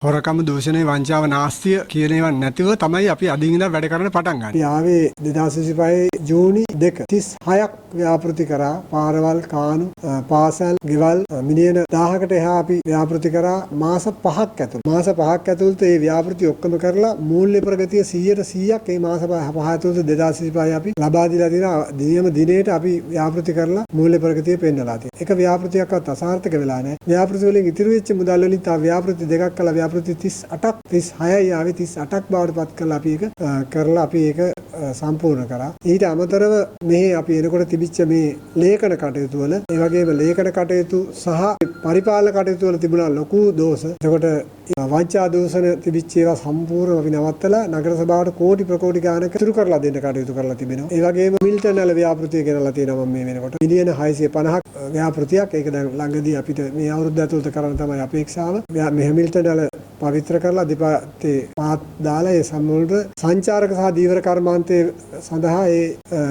හොරකම දූෂණය වංචාව නාස්තිය කියන ඒවා නැතිව තමයි අපි අදින් ඉඳන් වැඩ කරන්න පටන් ගන්න. අපි ආවේ 2025 ජූනි 2 36ක් ව්‍යාපෘති කරා පාරවල් කානු පාසල් ගෙවල් මිලියන 1000කට එහා අපි ව්‍යාපෘති කරා මාස 5ක් ඇතුළත. මාස 5ක් ඇතුළත මේ ව්‍යාපෘති ඔක්කොම කරලා මූල්‍ය ප්‍රගතිය 100%ක් මේ මාස 5 ඇතුළත 2025 අපි ලබා දීලා තියෙන දිනම දිනේට අපි ව්‍යාපෘති කරලා මූල්‍ය ප්‍රගතිය පෙන්නලා තියෙනවා. එක ව්‍යාපෘතියක්වත් අසාර්ථක වෙලා නැහැ. ව්‍යාපෘති වලින් ඉතිරි වෙච්ච මුදල් වලින් තව ව්‍යාපෘති දෙකක් කළා ව්‍යාපෘති 38ක් 36යි ආවේ 38ක් බවට පත් කරලා අපි ඒක කරලා අපි ඒක සම්පූර්ණ කරා. ඊට අමතරව මෙහි අපි එනකොට තිබිච්ච මේ ලේඛන කටයුතු වල ඒ වගේම ලේඛන කටයුතු සහ පරිපාලන කටයුතු වල තිබුණා ලොකු දෝෂ. එතකොට වංචා දූෂණ තිබිච්ච ඒවා සම්පූර්ණව අපි නවත්තලා නගර සභාවට කෝටි ප්‍රකෝටි ගානක ඉතුරු කරලා දෙන්න කටයුතු කරලා තිබෙනවා. ඒ වගේම මිල්ටන් වල ව්‍යාපෘතිය ගෙනලා තියෙනවා මම මේ වෙනකොට. මිලියන 650ක් ව්‍යාපෘතියක්. ඒක දැන් ළඟදී අපිට මේ අවුරුද්ද ඇතුළත කරන්න තමයි අපේක්ෂාව. මේ මිල්ටන් වල පවිත්‍ර කරලා දෙපාතේ පාත් දාලා ඒ සම්මුලට සංචාරක සහ දීවර කර්මාන්තයේ සඳහා ඒ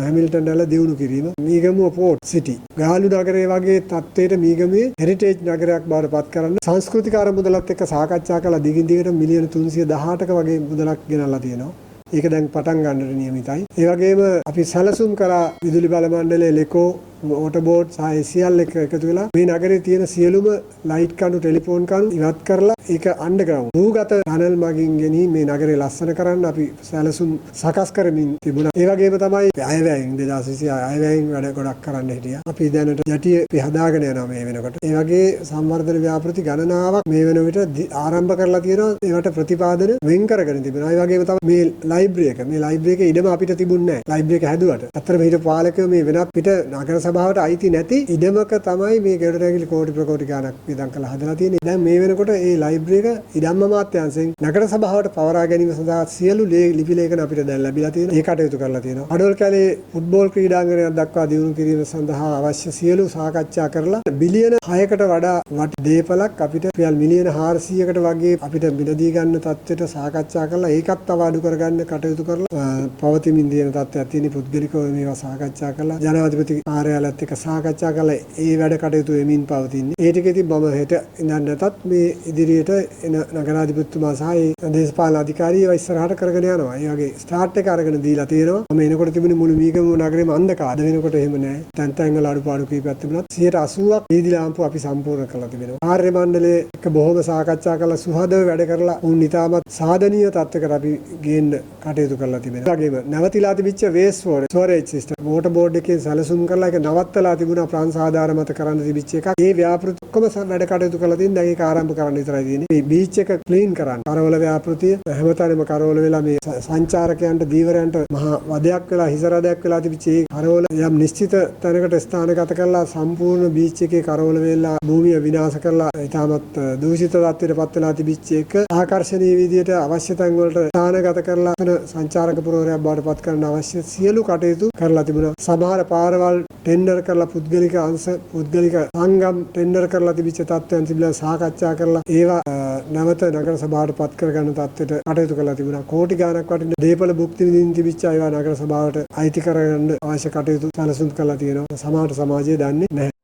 හැමිල්ටන් වල දියුණු කිරීම. මීගමුව පෝට් සිටි ගාලු නගරයේ වගේ තත්ත්වයට මීගමුවේ හෙරිටේජ් නගරයක් බවට පත් කරන්න සංස්කෘතික අරමුදලත් එක්ක සාකච්ඡා කළා. දිගින් දිගට මිලියන 318ක වගේ මුදලක් ගෙනල්ලා තියෙනවා. ඒක දැන් පටන් ගන්නට නියමිතයි. ඒ වගේම අපි සැලසුම් කරා විදුලි බල මණ්ඩලයේ ලෙකෝ වෝටර් බෝඩ් සහ සියල් එක එකතු වෙලා මේ නගරේ තියෙන සියලුම ලයිට් කණු ටෙලිෆෝන් කණු ඉවත් කරලා ඒක අන්ඩර්ග්‍රවුන්ඩ් භූගත ටනල් මගින් ගෙනින් මේ නගරේ ලස්සන කරන්න අපි සැලසුම් සකස් කරමින් තිබුණා. ඒ වගේම තමයි අයවැයෙන් 2026 අයවැයෙන් වැඩ ගොඩක් කරන්න හිටියා. අපි දැනට යටිය අපි හදාගෙන යනවා මේ වෙනකොට. ඒ වගේ සංවර්ධන ව්‍යාපෘති ගණනාවක් මේ වෙන විට ආරම්භ කරලා තියෙනවා. ඒවට ප්‍රතිපාදන වෙන් කරගෙන තිබෙනවා. ඒ වගේම තමයි මේ ලයිබ්‍රරි එක. මේ ලයිබ්‍රරි එකේ ඉඩම අපිට තිබුණේ නැහැ. ලයිබ්‍රරි එක හැදුවට. අතර හිටපු පාලකයෝ මේ වෙනත් පිට නගර සභාවට අයිති නැති ඉඩමක තමයි මේ ගෙඩරැගිලි කෝටි ප්‍රකෝටි ගණක් වියදම් කරලා හදලා තියෙන්නේ. දැන් මේ වෙනකොට මේ ලයිබ්‍රරි එක ඉඩම් අමාත්‍යාංශයෙන් නගර සභාවට පවරා ගැනීම සඳහා සියලු ලිපි ලේඛන අපිට දැන් ලැබිලා තියෙනවා. ඒ කටයුතු කරලා තියෙනවා. අඩවල් කැලේ ෆුට්බෝල් ක්‍රීඩාංගණයක් දක්වා දියුණු කිරීම සඳහා අවශ්‍ය සියලු සාකච්ඡා කරලා බිලියන 6කට වඩා දේපලක් අපිට රුපියල් මිලියන 400කට වගේ අපිට මිලදී ගන්න තත්ත්වයට සාකච්ඡා කරලා ඒකත් තව අඩු කරගන්න කටයුතු කරලා පවතිමින් තියෙන තත්ත්වයක් තියෙන පුද්ගලිකව මේවා සාකච්ඡා කරලා ජනාධිපති කාර්යාලයත් එක්ක සාකච්ඡා කළා. ඒ වැඩ කටයුතු වෙමින් පවතින්නේ. ඒ ටික ඉතින් මම හෙට ඉඳන් නැතත් මේ ඉදිරියට එන නගරාධිපතිතුමා සහ ඒ දේශපාලන අධිකාරියව ඉස්සරහට කරගෙන යනවා. ඒ වගේ ස්ටාර්ට් එක අරගෙන දීලා තියෙනවා. මම එනකොට තිබුණේ මුළු මීගමුව නගරේම අන්ධකාර. අද වෙනකොට එහෙම නැහැ. තැන් තැන් වල අඩුපාඩු කීපයක් තිබුණත් 80%ක් වීදි ලාම්පු අපි සම්පූර්ණ කරලා තිබෙනවා. කාර්ය මණ්ඩලයේ එක බොහොම සාකච්ඡා කරලා සුහදව වැඩ කරලා උන් ඉතාමත් සාධනීය තත්ත්වයකට අපි ගේන්න කටයුතු කරලා තිබෙනවා. ඒ වගේම නැවතිලා තිබිච්ච waste storage system water board එකේ සැලසුම් කරලා ඒක නවත්තලා තිබුණා ප්‍රංශ ආධාර මත කරන්න තිබිච්ච එකක්. ඒ ව්‍යාපෘති ඔක්කොම වැඩ කටයුතු කරලා තියෙන දැන් ඒක ආරම්භ කරන්න විතරයි තියෙන්නේ. මේ බීච් එක ක්ලීන් කරන්න. කරවල ව්‍යාපෘතිය හැමතැනම කරවල වෙලා මේ සංචාරකයන්ට දීවරයන්ට මහා වදයක් වෙලා හිසරදයක් වෙලා තිබිච්ච ඒ කරවල යම් නිශ්චිත තැනකට ස්ථානගත කරලා සම්පූර්ණ බීච් එකේ කරවල වෙලා භූමිය විනාශ කරලා ඉතාමත් දූෂිත තත්ත්වයට පත් වෙලා තිබිච්ච එක ආකර්ශනීය විදියට අවශ්‍ය තැන් වලට ස්ථානගත කරලා සංචාරක පුරවරයක් බවට පත් කරන්න අවශ්‍ය සියලු කටයුතු කරලා තිබුණා. සමහර පාරවල් ටෙන්ඩර් කරලා පුද්ගලික අංශ පුද්ගලික සංගම් ටෙන්ඩර් කරලා තිබිච්ච තත්ත්වයන් තිබිලා සාකච්ඡා කරලා ඒවා නැවත නගර සභාවට පත් කරගන්න තත්ත්වයට කටයුතු කරලා තිබුණා. කෝටි ගාණක් වටින දේපල භුක්ති විඳින්න තිබිච්ච ඒවා නගර සභාවට අයිති කරගන්න අවශ්‍ය කටයුතු සැලසුම් කරලා තියෙනවා. සමහර සමාජය දන්නේ නැහැ.